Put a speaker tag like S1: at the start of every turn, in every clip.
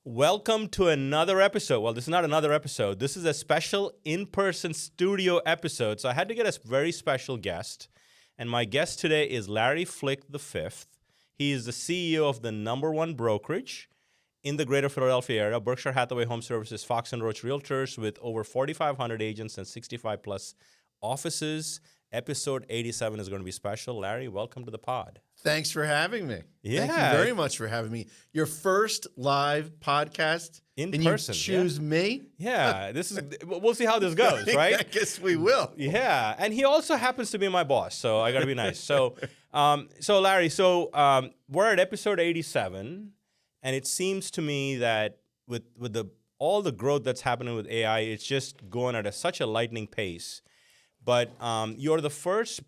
S1: Welcome to another episode. Well, this is not another episode. This is a special in-person studio episode. So I had to get a very special guest. And my guest today is Larry Flick V. He is the CEO of the #1 brokerage in the greater Philadelphia area, Berkshire, Hathaway, HomeServices, Fox and Roach Realtors, with over 4,500 agents and 65 plus offices. Episode 87 is going to be special. Larry, welcome to the pod.
S2: Thanks for having me.
S1: Yeah.
S2: Thank you very much for having me. Your first live podcast
S1: In
S2: and
S1: person,
S2: you choose me?
S1: Yeah, this is. We'll see how this goes, right?
S2: I guess we will.
S1: Yeah, and he also happens to be my boss, so I got to be nice. So, Larry, we're at episode 87, and it seems to me that with all the growth that's happening with AI, it's just going at such a lightning pace. But you're the first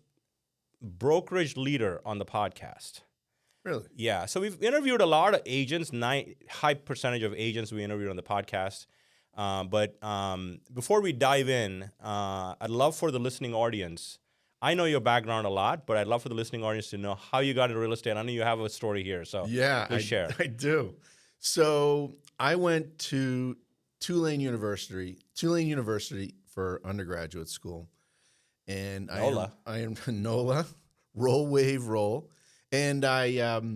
S1: brokerage leader on the podcast.
S2: Really?
S1: Yeah. So we've interviewed a lot of agents, high percentage of agents we interviewed on the podcast. But before we dive in, I'd love for the listening audience. I know your background a lot, but I'd love for the listening audience to know how you got into real estate. I know you have a story here, so please share.
S2: I do. So I went to Tulane University for undergraduate school. And
S1: NOLA.
S2: I am NOLA, roll, wave, roll. And I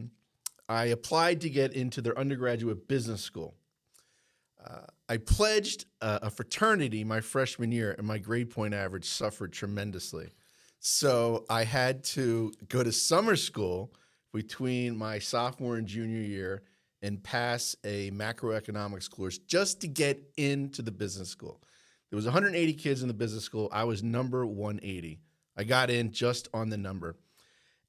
S2: applied to get into their undergraduate business school. I pledged a fraternity my freshman year, and my grade point average suffered tremendously. So I had to go to summer school between my sophomore and junior year and pass a macroeconomics course just to get into the business school. There was 180 kids in the business school. I was number 180. I got in just on the number.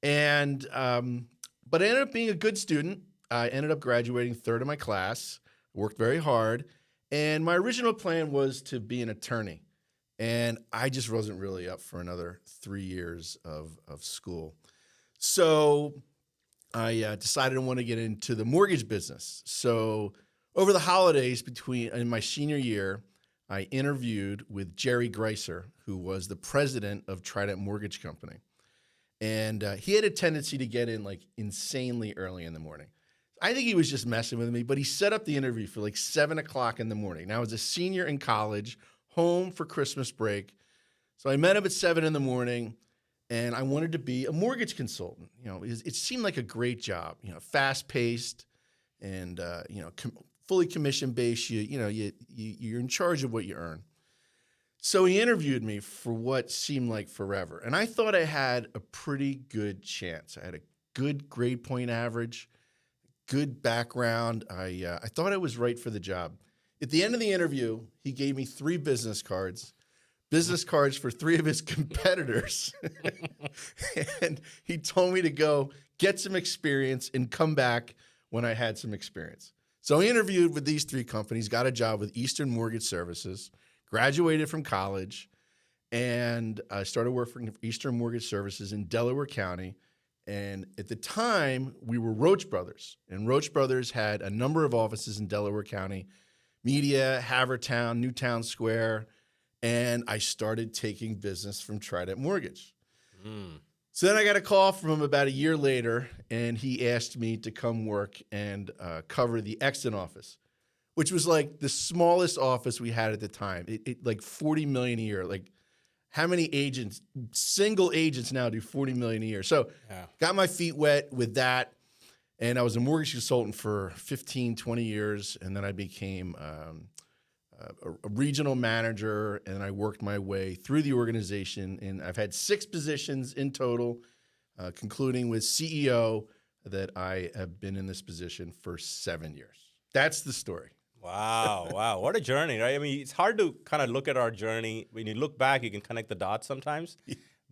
S2: And but I ended up being a good student. I ended up graduating third in my class, worked very hard. And my original plan was to be an attorney. And I just wasn't really up for another 3 years of school. So I decided I want to get into the mortgage business. So over the holidays in my senior year, I interviewed with Jerry Greiser, who was the president of Trident Mortgage Company. And he had a tendency to get in like insanely early in the morning. I think he was just messing with me, but he set up the interview for like 7 o'clock in the morning. Now, I was a senior in college, home for Christmas break. So I met him at 7 in the morning, and I wanted to be a mortgage consultant. You know, it seemed like a great job, fast-paced and, fully commission-based. You're in charge of what you earn. So he interviewed me for what seemed like forever. And I thought I had a pretty good chance. I had a good grade point average, good background. I thought I was right for the job. At the end of the interview, he gave me 3 business cards for 3 of his competitors. And he told me to go get some experience and come back when I had some experience. So I interviewed with these 3 companies, got a job with Eastern Mortgage Services, graduated from college, and I started working for Eastern Mortgage Services in Delaware County. And at the time, we were Roach Brothers. And Roach Brothers had a number of offices in Delaware County, Media, Havertown, Newtown Square. And I started taking business from Trident Mortgage. So then I got a call from him about a year later, and he asked me to come work and cover the Exton office, which was like the smallest office we had at the time. It like $40 million a year. Like, how many single agents now do $40 million a year? So got my feet wet with that, and I was a mortgage consultant for 15, 20 years, and then I became a regional manager, and I worked my way through the organization. And I've had 6 positions in total, concluding with CEO, that I have been in this position for 7 years. That's the story.
S1: Wow. What a journey, right? I mean, it's hard to kind of look at our journey. When you look back, you can connect the dots sometimes,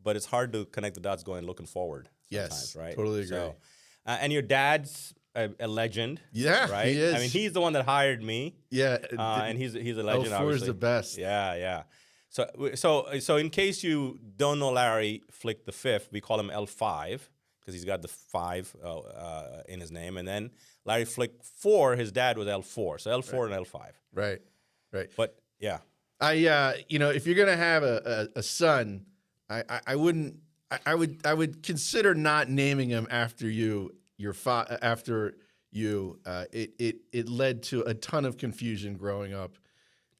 S1: but it's hard to connect the dots looking forward sometimes, right?
S2: Totally agree.
S1: So, and your dad's a legend.
S2: Yeah,
S1: right.
S2: he is.
S1: I mean, he's the one that hired me.
S2: Yeah,
S1: and he's a legend.
S2: L4
S1: obviously
S2: is the best.
S1: Yeah. So in case you don't know Larry Flick V, we call him L5 because he's got the 5 in his name, and then Larry Flick 4, his dad was L4, so L4 and L5.
S2: Right.
S1: But yeah,
S2: if you're gonna have a son, I would consider not naming him after you, after you, it led to a ton of confusion growing up.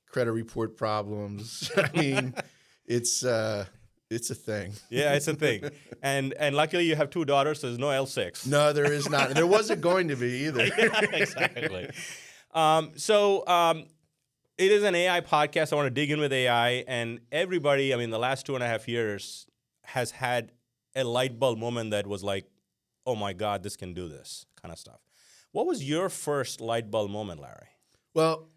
S2: Credit report problems. I mean, it's a thing.
S1: Yeah, it's a thing. And luckily you have 2 daughters, so there's no L6.
S2: No, there is not. And there wasn't going to be either.
S1: Yeah, exactly. It is an AI podcast. I want to dig in with AI. And everybody, I mean, the last 2.5 years has had a light bulb moment that was like, oh my God, this can do this kind of stuff. What was your first light bulb moment, Larry?
S2: Well,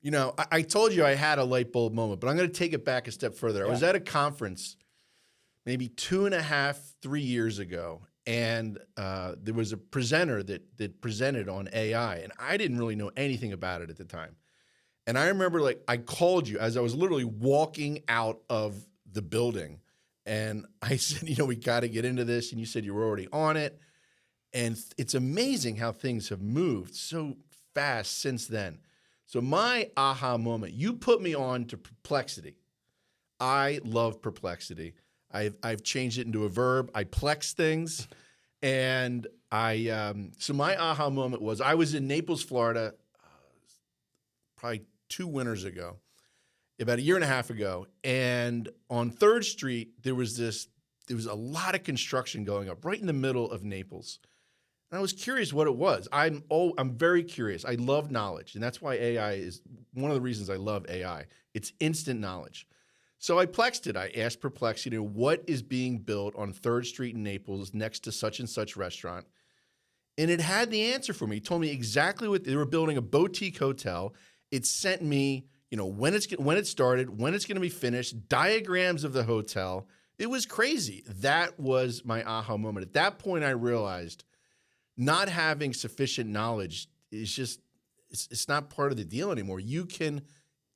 S2: you know, I told you I had a light bulb moment, but I'm going to take it back a step further. I was at a conference maybe 2.5, 3 years ago, and there was a presenter that presented on AI, and I didn't really know anything about it at the time. And I remember, like, I called you as I was literally walking out of the building, and I said, you know, we got to get into this, and you said you were already on it. And it's amazing how things have moved so fast since then. So my aha moment, you put me on to Perplexity. I love Perplexity. I've changed it into a verb. I plex things. And so my aha moment was I was in Naples, Florida, probably 2 winters ago, about 1.5 years ago. And on 3rd Street, there was a lot of construction going up right in the middle of Naples. And I was curious what it was. I'm very curious. I love knowledge, and that's why AI is one of the reasons I love AI. It's instant knowledge. So I plexed it. I asked Perplexity, what is being built on 3rd Street in Naples next to such and such restaurant? And it had the answer for me. It told me exactly what they were building, a boutique hotel. It sent me, you know, when it started, when it's going to be finished, diagrams of the hotel. It was crazy. That was my aha moment. At that point, I realized not having sufficient knowledge is just, it's not part of the deal anymore. You can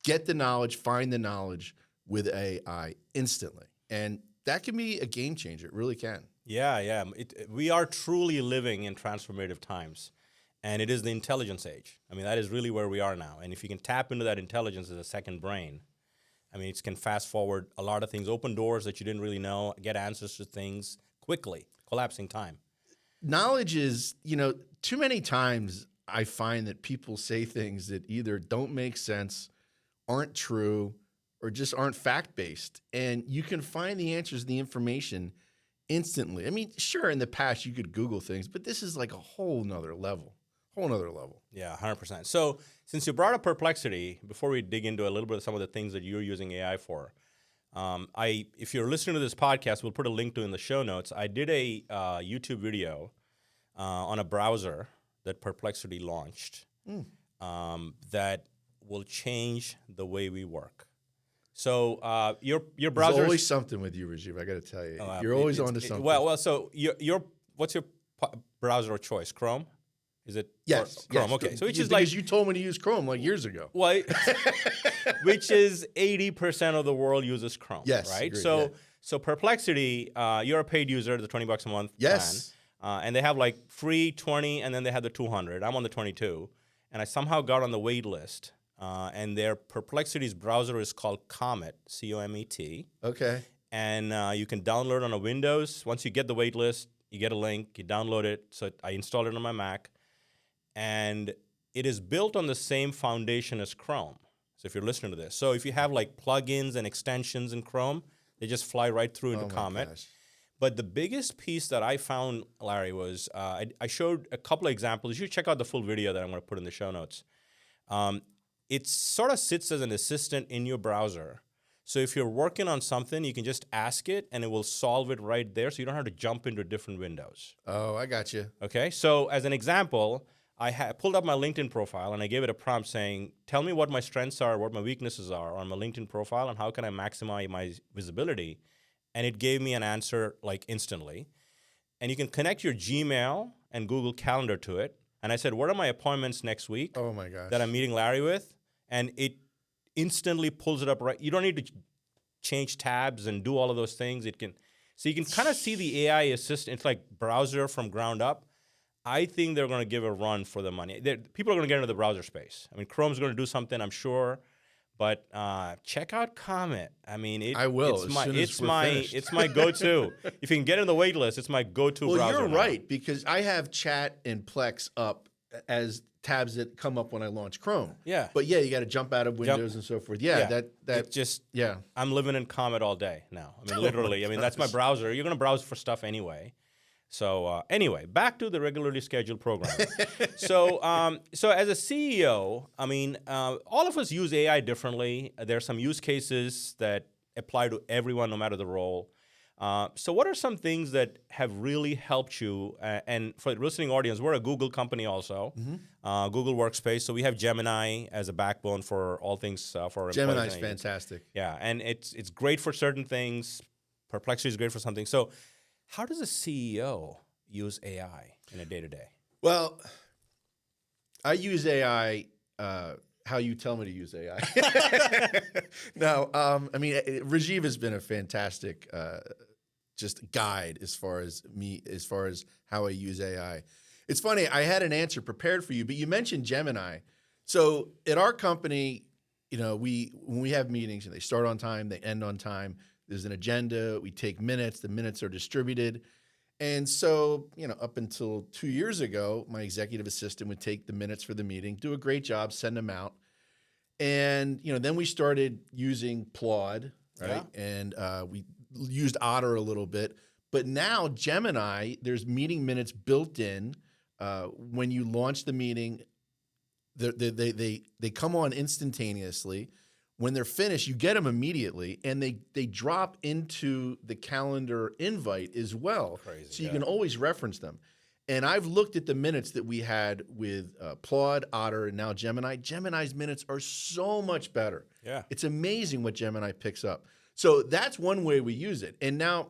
S2: get the knowledge, find the knowledge with AI instantly. And that can be a game changer. It really can.
S1: Yeah. We are truly living in transformative times. And it is the intelligence age. I mean, that is really where we are now. And if you can tap into that intelligence as a second brain, I mean, it can fast forward a lot of things, open doors that you didn't really know, get answers to things quickly, collapsing time.
S2: Knowledge is, you know, too many times I find that people say things that either don't make sense, aren't true, or just aren't fact-based. And you can find the answers and the information instantly. I mean, sure, in the past you could Google things, but this is like a whole nother level. Yeah, 100%. So since you brought up Perplexity, before we dig into a little bit of some of the things that you're using AI for, if you're listening to this podcast, we'll put a link to it in the show notes. I did a YouTube video on a browser that Perplexity launched that will change the way we work. So your browser. There's always something with you, Rajeev. I got to tell you, you're always onto something.
S1: Well. So what's your browser of choice? Chrome? Is it?
S2: Yes.
S1: Chrome.
S2: Yes.
S1: Okay. So which is
S2: because you told me to use Chrome like years ago.
S1: Well, which is 80% of the world uses Chrome.
S2: Yes.
S1: Right.
S2: Agreed,
S1: So Perplexity, you're a paid user, the $20 a month
S2: yes.
S1: plan, and they have like free 20, and then they have the 200. I'm on the 22, and I somehow got on the wait list. And their Perplexity's browser is called Comet, C-O-M-E-T.
S2: Okay.
S1: And you can download it on a Windows. Once you get the wait list, you get a link, you download it. So I installed it on my Mac. And it is built on the same foundation as Chrome. So if you're listening to this. So if you have like plugins and extensions in Chrome, they just fly right through into Comet.
S2: Gosh.
S1: But the biggest piece that I found, Larry, was I showed a couple of examples. You should check out the full video that I'm going to put in the show notes. It sort of sits as an assistant in your browser. So if you're working on something, you can just ask it, and it will solve it right there, so you don't have to jump into different windows.
S2: Oh, I got you.
S1: Okay, so as an example, I pulled up my LinkedIn profile, and I gave it a prompt saying, tell me what my strengths are, what my weaknesses are on my LinkedIn profile, and how can I maximize my visibility? And it gave me an answer like instantly. And you can connect your Gmail and Google Calendar to it. And I said, what are my appointments next week
S2: Oh my gosh.
S1: that I'm meeting Larry with? And it instantly pulls it up right. You don't need to change tabs and do all of those things. So you can kind of see the AI assistant. It's like browser from ground up. I think they're going to give a run for the money. People are going to get into the browser space. I mean, Chrome's going to do something, I'm sure. But check out Comet. I mean,
S2: I will,
S1: It's
S2: as
S1: my
S2: soon as we're finished.
S1: it's my go-to. If you can get in the wait list, it's my go-to
S2: Well,
S1: browser
S2: you're
S1: now.
S2: right, because I have Chat and Plex up as tabs that come up when I launch Chrome.
S1: Yeah.
S2: But yeah, you got to jump out of Windows and so forth. Yeah, that
S1: It just
S2: yeah.
S1: I'm living in Comet all day now. I mean, literally. I mean, that's my browser. You're going to browse for stuff anyway. So anyway, back to the regularly scheduled program. So as a CEO, I mean, all of us use AI differently. There are some use cases that apply to everyone, no matter the role. So what are some things that have really helped you? And for the listening audience, we're a Google company also, Google Workspace. So we have Gemini as a backbone for all things for our employees.
S2: Gemini's fantastic.
S1: Yeah, and it's great for certain things. Perplexity is great for something. So how does a CEO use AI in a day-to-day?
S2: Well, I use AI how you tell me to use AI. No, I mean, Rajeev has been a fantastic just guide as far as how I use AI. It's funny, I had an answer prepared for you, but you mentioned Gemini. So at our company, you know, when we have meetings and they start on time, they end on time, there's an agenda, we take minutes, the minutes are distributed. And so, you know, up until 2 years ago, my executive assistant would take the minutes for the meeting, do a great job, send them out. And, you know, then we started using Claude, right?
S1: Yeah.
S2: And we used Otter a little bit. But now Gemini, there's meeting minutes built in. When you launch the meeting, they come on instantaneously. When they're finished, you get them immediately, and they drop into the calendar invite as well.
S1: Crazy,
S2: so you can always reference them. And I've looked at the minutes that we had with Claude, Otter, and now Gemini. Gemini's minutes are so much better.
S1: Yeah.
S2: It's amazing what Gemini picks up. So that's one way we use it. And now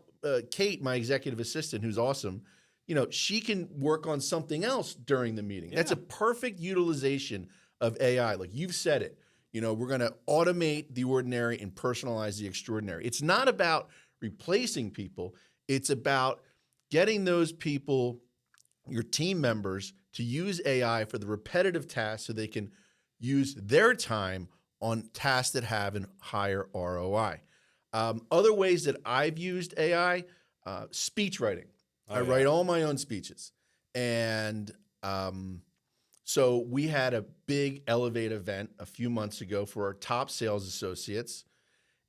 S2: Kate, my executive assistant, who's awesome, you know, she can work on something else during the meeting.
S1: Yeah.
S2: That's a perfect utilization of AI. Like you've said it. You know, we're going to automate the ordinary and personalize the extraordinary. It's not about replacing people. It's about getting those people, your team members, to use AI for the repetitive tasks so they can use their time on tasks that have a higher ROI. Other ways that I've used AI, speech writing. I write all my own speeches. And so we had a big Elevate event a few months ago for our top sales associates.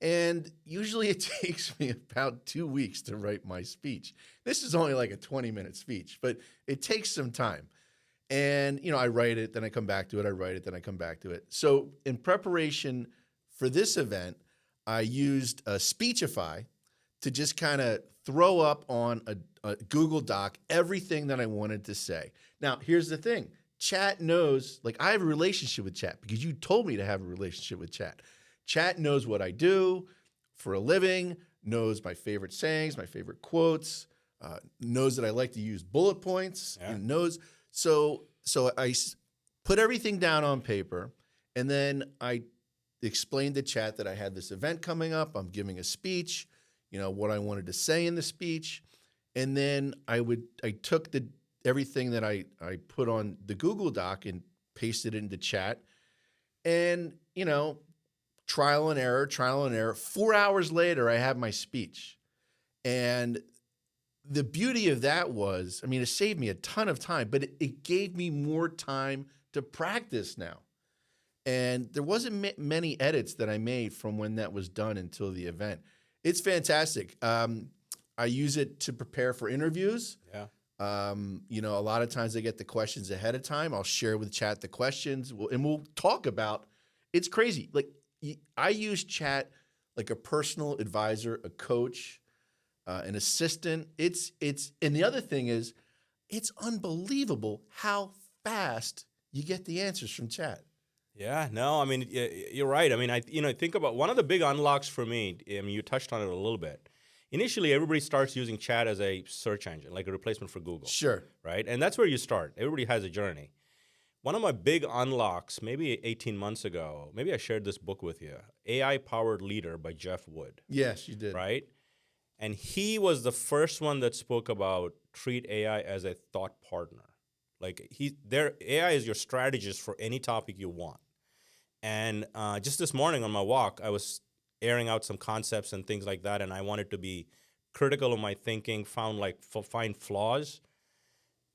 S2: And usually it takes me about 2 weeks to write my speech. This is only like a 20-minute speech, but it takes some time. And, you know, I write it, then I come back to it. I write it, then I come back to it. So in preparation for this event, I used Speechify to just kind of throw up on a Google Doc everything that I wanted to say. Now, here's the thing. Chat knows, like I have a relationship with Chat because you told me to have a relationship with Chat. Chat knows what I do for a living, knows my favorite sayings, my favorite quotes, knows that I like to use bullet points, and knows. So I put everything down on paper, and then I explained to Chat that I had this event coming up. I'm giving a speech, you know, what I wanted to say in the speech. And then I took everything that I put on the Google Doc and pasted it into Chat. And, you know, trial and error. 4 hours later, I have my speech. And the beauty of that was, I mean, it saved me a ton of time, but it gave me more time to practice now. And there wasn't many edits that I made from when that was done until the event. It's fantastic. I use it to prepare for interviews.
S1: Yeah.
S2: You know, a lot of times I get the questions ahead of time. I'll share with Chat the questions, and we'll talk about. It's crazy. Like I use Chat like a personal advisor, a coach, an assistant. It's and the other thing is, it's unbelievable how fast you get the answers from Chat.
S1: Yeah, no, I mean, you're right. I mean, think about one of the big unlocks for me. I mean, you touched on it a little bit. Initially, everybody starts using Chat as a search engine, like a replacement for Google.
S2: Sure.
S1: Right? And that's where you start. Everybody has a journey. One of my big unlocks, maybe 18 months ago, maybe I shared this book with you, AI-Powered Leader by Jeff Wood.
S2: Yes, you did.
S1: Right? And he was the first one that spoke about treat AI as a thought partner. Like AI is your strategist for any topic you want. And just this morning on my walk, I was airing out some concepts and things like that, and I wanted to be critical of my thinking, find flaws.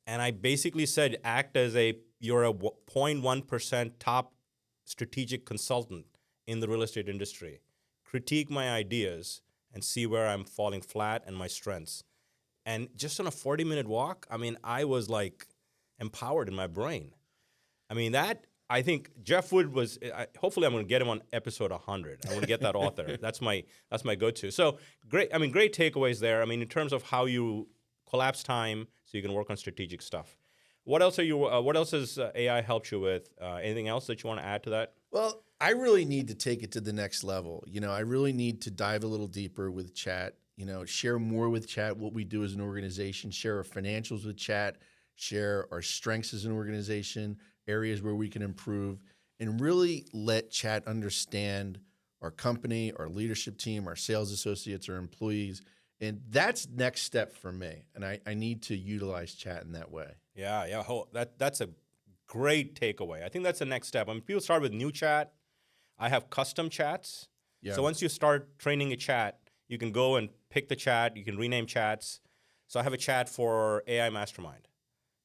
S1: And I basically said, act as you're a 0.1% top strategic consultant in the real estate industry. Critique my ideas and see where I'm falling flat and my strengths. And just on a 40-minute walk, I mean, I was like empowered in my brain. I mean, I think Jeff Wood was, hopefully I'm going to get him on episode 100. I want to get that author. That's my go-to. So great takeaways there. I mean, in terms of how you collapse time so you can work on strategic stuff. What else has AI helped you with? Anything else that you want to add to that?
S2: Well, I really need to take it to the next level. I really need to dive a little deeper with chat, share more with chat what we do as an organization, share our financials with chat, share our strengths as an organization, areas where we can improve, and really let chat understand our company, our leadership team, our sales associates, our employees. And that's next step for me. And I need to utilize chat in that way.
S1: Yeah. That's a great takeaway. I think that's the next step. I mean, people start with new chat. I have custom chats. Yeah. So once you start training a chat, you can go and pick the chat. You can rename chats. So I have a chat for AI Mastermind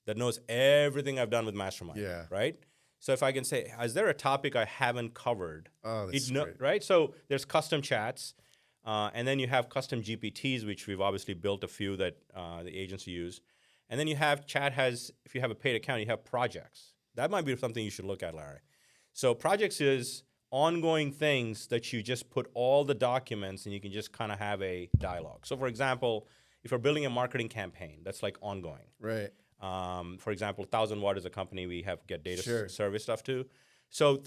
S1: that knows everything I've done with Mastermind.
S2: Yeah.
S1: Right? So if I can say, is there a topic I haven't covered?
S2: Oh, that's great.
S1: Right? So there's custom chats. And then you have custom GPTs, which we've obviously built a few that the agency use. And then you have if you have a paid account, you have projects. That might be something you should look at, Larry. So projects is ongoing things that you just put all the documents and you can just kind of have a dialogue. So for example, if you're building a marketing campaign, that's like ongoing.
S2: Right.
S1: For example, 1000 Watt is a company we have get data
S2: Sure.
S1: service stuff to. So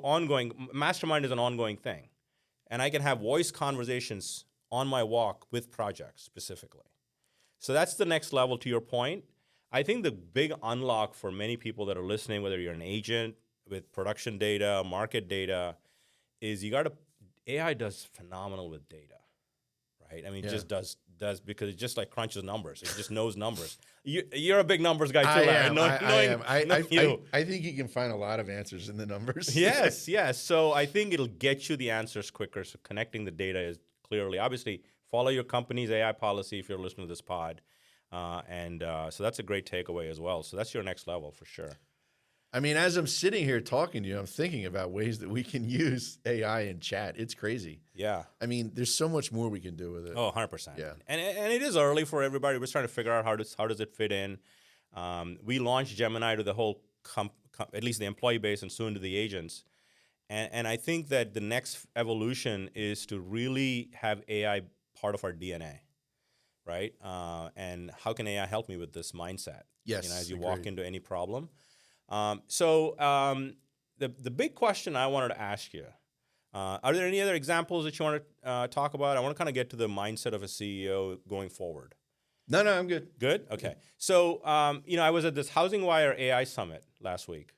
S1: ongoing, Mastermind is an ongoing thing. And I can have voice conversations on my walk with projects specifically. So that's the next level to your point. I think the big unlock for many people that are listening, whether you're an agent with production data, market data, is AI does phenomenal with data, right? I mean, it just does because it just like crunches numbers. It just knows numbers. You're a big numbers guy too, Larry.
S2: I think you can find a lot of answers in the numbers.
S1: Yes. So I think it'll get you the answers quicker. So connecting the data is clearly, obviously, follow your company's AI policy if you're listening to this pod. So that's a great takeaway as well. So that's your next level for sure.
S2: I mean, as I'm sitting here talking to you, I'm thinking about ways that we can use AI in chat. It's crazy.
S1: Yeah.
S2: I mean, there's so much more we can do with it.
S1: Oh, 100%.
S2: Yeah.
S1: And it is early for everybody. We're trying to figure out how does it fit in. We launched Gemini to the whole, at least the employee base and soon to the agents. And I think that the next evolution is to really have AI part of our DNA, right? And how can AI help me with this mindset?
S2: Yes,
S1: as you walk into any problem. The big question I wanted to ask you, are there any other examples that you want to talk about? I want to kind of get to the mindset of a CEO going forward.
S2: No, I'm good.
S1: Good? Okay. So, I was at this Housing Wire AI Summit last week.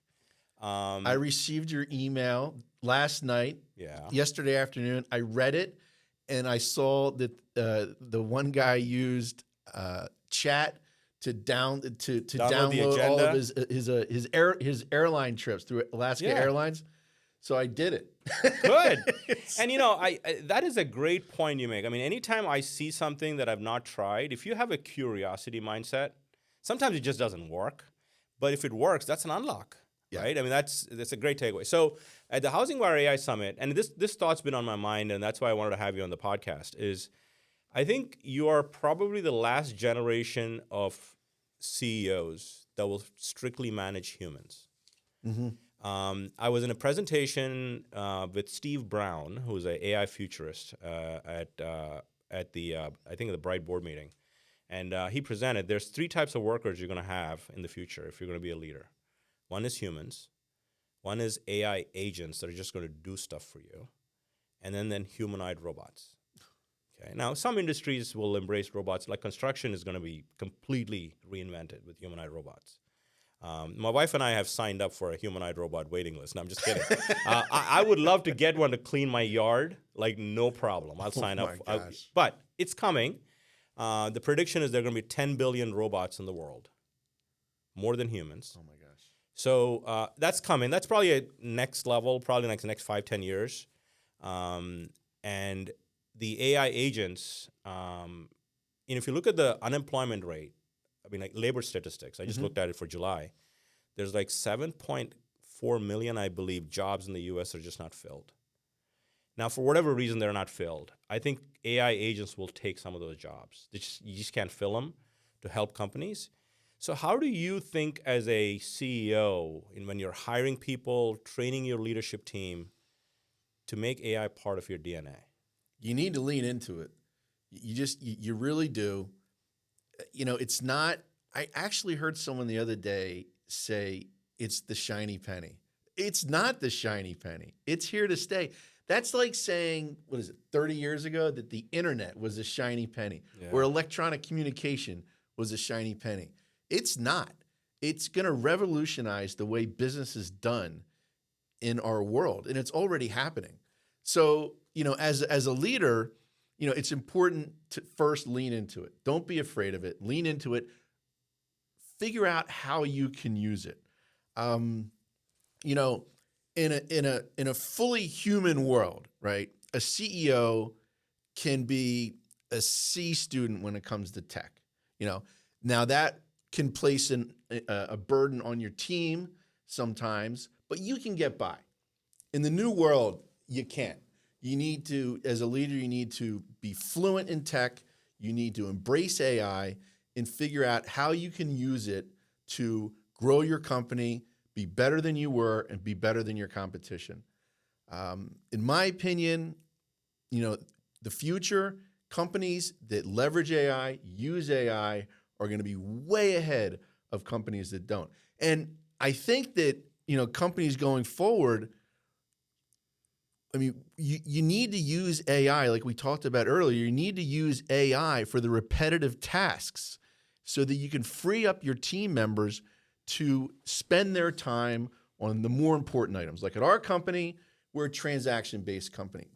S2: I received your email last night.
S1: Yeah.
S2: Yesterday afternoon. I read it, and I saw that the one guy used chat to download all of his airline trips through Alaska Airlines. So I did it.
S1: Good. And I that is a great point you make. I mean, anytime I see something that I've not tried, if you have a curiosity mindset, sometimes it just doesn't work. But if it works, that's an unlock. Yeah. Right? I mean, that's a great takeaway. So at the Housing Wire AI Summit, and this thought's been on my mind, and that's why I wanted to have you on the podcast, is I think you are probably the last generation of CEOs that will strictly manage humans.
S2: Mm-hmm.
S1: I was in a presentation with Steve Brown, who's an AI futurist at the I think the Bright board meeting, and he presented. There's 3 types of workers you're going to have in the future if you're going to be a leader. One is humans, one is AI agents that are just going to do stuff for you, and then humanoid robots. Okay. Now, some industries will embrace robots, like construction is going to be completely reinvented with humanoid robots. My wife and I have signed up for a humanoid robot waiting list. No, I'm just kidding. I would love to get one to clean my yard, like no problem. I'll sign up. But it's coming. The prediction is there are going to be 10 billion robots in the world, more than humans.
S2: Oh my gosh.
S1: So that's coming. That's probably a next level, probably next 5-10 years. And the AI agents, if you look at the unemployment rate, I mean, like labor statistics, I just looked at it for July. There's like 7.4 million, I believe, jobs in the U.S. are just not filled. Now, for whatever reason, they're not filled. I think AI agents will take some of those jobs. You just can't fill them to help companies. So how do you think as a CEO, when you're hiring people, training your leadership team, to make AI part of your DNA?
S2: You need to lean into it. You really do. It's not, I actually heard someone the other day say it's the shiny penny. It's not the shiny penny. It's here to stay. That's like saying, 30 years ago that the internet was a shiny penny, or electronic communication was a shiny penny. It's not. It's going to revolutionize the way business is done in our world, and it's already happening. So, as a leader, it's important to first lean into it. Don't be afraid of it. Lean into it. Figure out how you can use it. In a fully human world, right? A CEO can be a C student when it comes to tech. Now that can place a burden on your team sometimes, but you can get by. In the new world, you can't. You need to, as a leader, you need to be fluent in tech. You need to embrace AI and figure out how you can use it to grow your company, be better than you were, and be better than your competition. In my opinion, the future, companies that leverage AI, use AI, are going to be way ahead of companies that don't. And I think that, companies going forward, you need to use AI, like we talked about earlier. You need to use AI for the repetitive tasks so that you can free up your team members to spend their time on the more important items. Like at our company, we're a transaction-based company.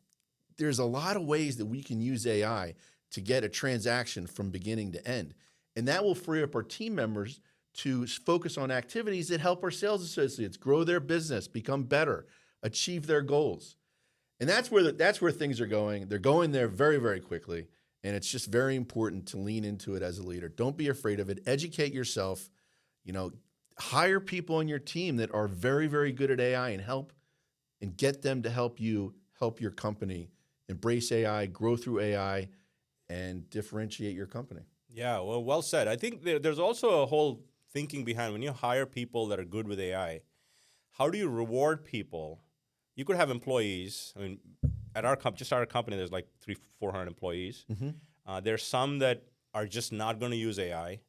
S2: There's a lot of ways that we can use AI to get a transaction from beginning to end. And that will free up our team members to focus on activities that help our sales associates grow their business, become better, achieve their goals. And that's where things are going. They're going there very, very quickly. And it's just very important to lean into it as a leader. Don't be afraid of it. Educate yourself. Hire people on your team that are very, very good at AI and get them to help you help your company embrace AI, grow through AI, and differentiate your company.
S1: Yeah, well said. I think there's also a whole thinking behind when you hire people that are good with AI. How do you reward people? You could have employees. At our company, there's like 300-400 employees. There's some that are just not going to use AI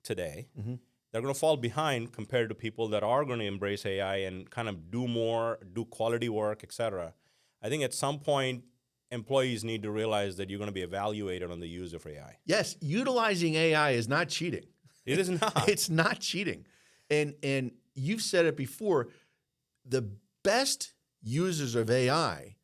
S1: today. They're going to fall behind compared to people that are going to embrace AI and kind of do quality work, et cetera. I think at some point, employees need to realize that you're going to be evaluated on the use of AI.
S2: Yes, utilizing AI is not cheating.
S1: It is not.
S2: It's not cheating. And you've said it before, the best users of AI,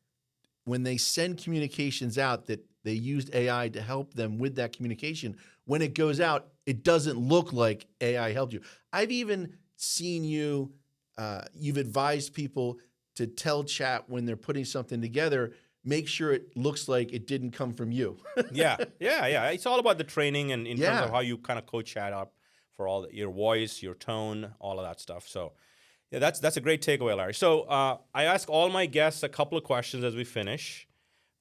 S2: when they send communications out that they used AI to help them with that communication, when it goes out, it doesn't look like AI helped you. I've even seen you've advised people to tell chat when they're putting something together, make sure it looks like it didn't come from you.
S1: Yeah. It's all about the training and in terms of how you kind of coach chat up for your voice, your tone, all of that stuff. So yeah, that's a great takeaway, Larry. So I ask all my guests a couple of questions as we finish.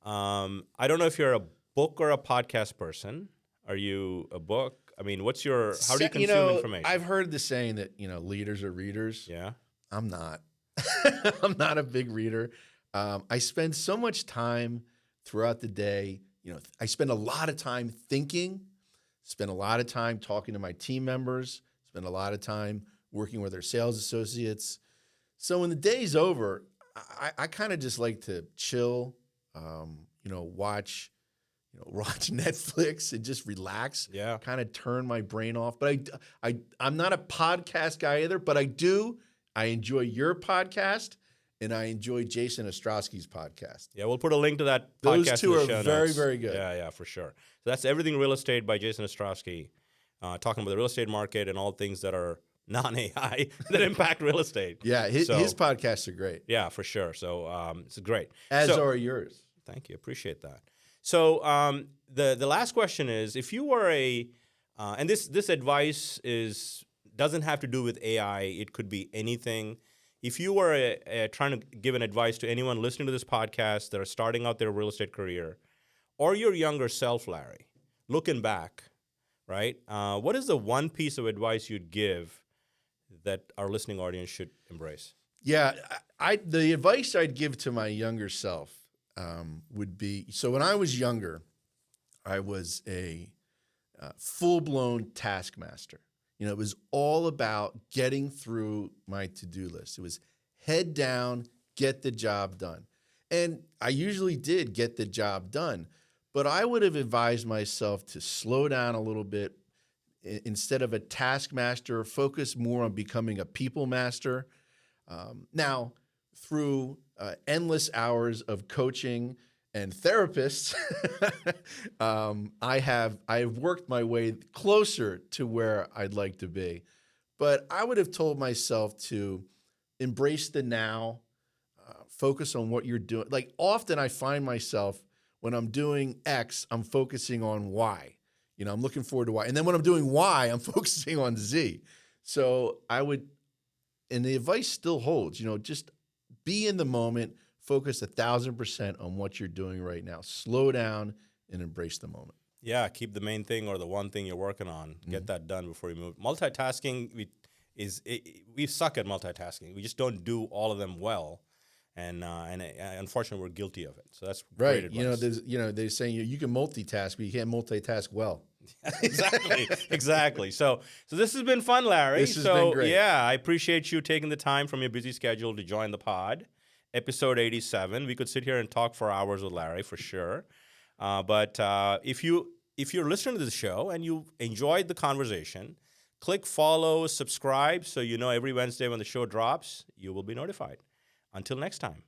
S1: I don't know if you're a book or a podcast person. Are you a book? How do you consume information?
S2: I've heard the saying that, leaders are readers.
S1: Yeah.
S2: I'm not. I'm not a big reader. I spend so much time throughout the day. I spend a lot of time thinking, spend a lot of time talking to my team members, spend a lot of time working with our sales associates. So when the day's over, I kind of just like to chill, watch Netflix and just relax.
S1: Yeah.
S2: Kind of turn my brain off. But I'm not a podcast guy either, but I enjoy your podcast and I enjoy Jason Ostrowski's podcast.
S1: Yeah, we'll put a link to that podcast.
S2: Those two
S1: in the
S2: are
S1: show
S2: very,
S1: notes.
S2: very good.
S1: Yeah, for sure. So that's Everything Real Estate by Jason Ostrowski, talking about the real estate market and all things that are non-AI that impact real estate.
S2: Yeah, his
S1: So-
S2: podcasts are great,
S1: Yeah, for sure. So it's great.
S2: as
S1: So-
S2: are yours.
S1: Thank you. Appreciate that. So the last question is, if you were and this advice doesn't have to do with AI. It could be anything. If you were trying to give an advice to anyone listening to this podcast that are starting out their real estate career, or your younger self, Larry, looking back, right? What is the one piece of advice you'd give that our listening audience should embrace?
S2: Yeah, the advice I'd give to my younger self would be, so when I was younger, I was a full-blown taskmaster. You know, it was all about getting through my to-do list. It was head down, get the job done. And I usually did get the job done, but I would have advised myself to slow down a little bit. Instead of a taskmaster, focus more on becoming a people master. Now, through endless hours of coaching and therapists, I've worked my way closer to where I'd like to be. But I would have told myself to embrace the now, focus on what you're doing. Like often I find myself when I'm doing X, I'm focusing on Y. You know, I'm looking forward to Y. And then when I'm doing Y, I'm focusing on Z. So and the advice still holds, you know, just be in the moment, focus 1,000% on what you're doing right now. Slow down and embrace the moment.
S1: Yeah, keep the main thing or the one thing you're working on. Get that done before you move. Multitasking, we suck at multitasking. We just don't do all of them well. And unfortunately, we're guilty of it. So that's great advice.
S2: They're saying you can multitask, but you can't multitask well.
S1: Exactly. So this has been fun, Larry.
S2: This has been great.
S1: Yeah, I appreciate you taking the time from your busy schedule to join the pod. Episode 87. We could sit here and talk for hours with Larry for sure. But if you're listening to the show and you enjoyed the conversation, click follow, subscribe, so you know every Wednesday when the show drops, you will be notified. Until next time.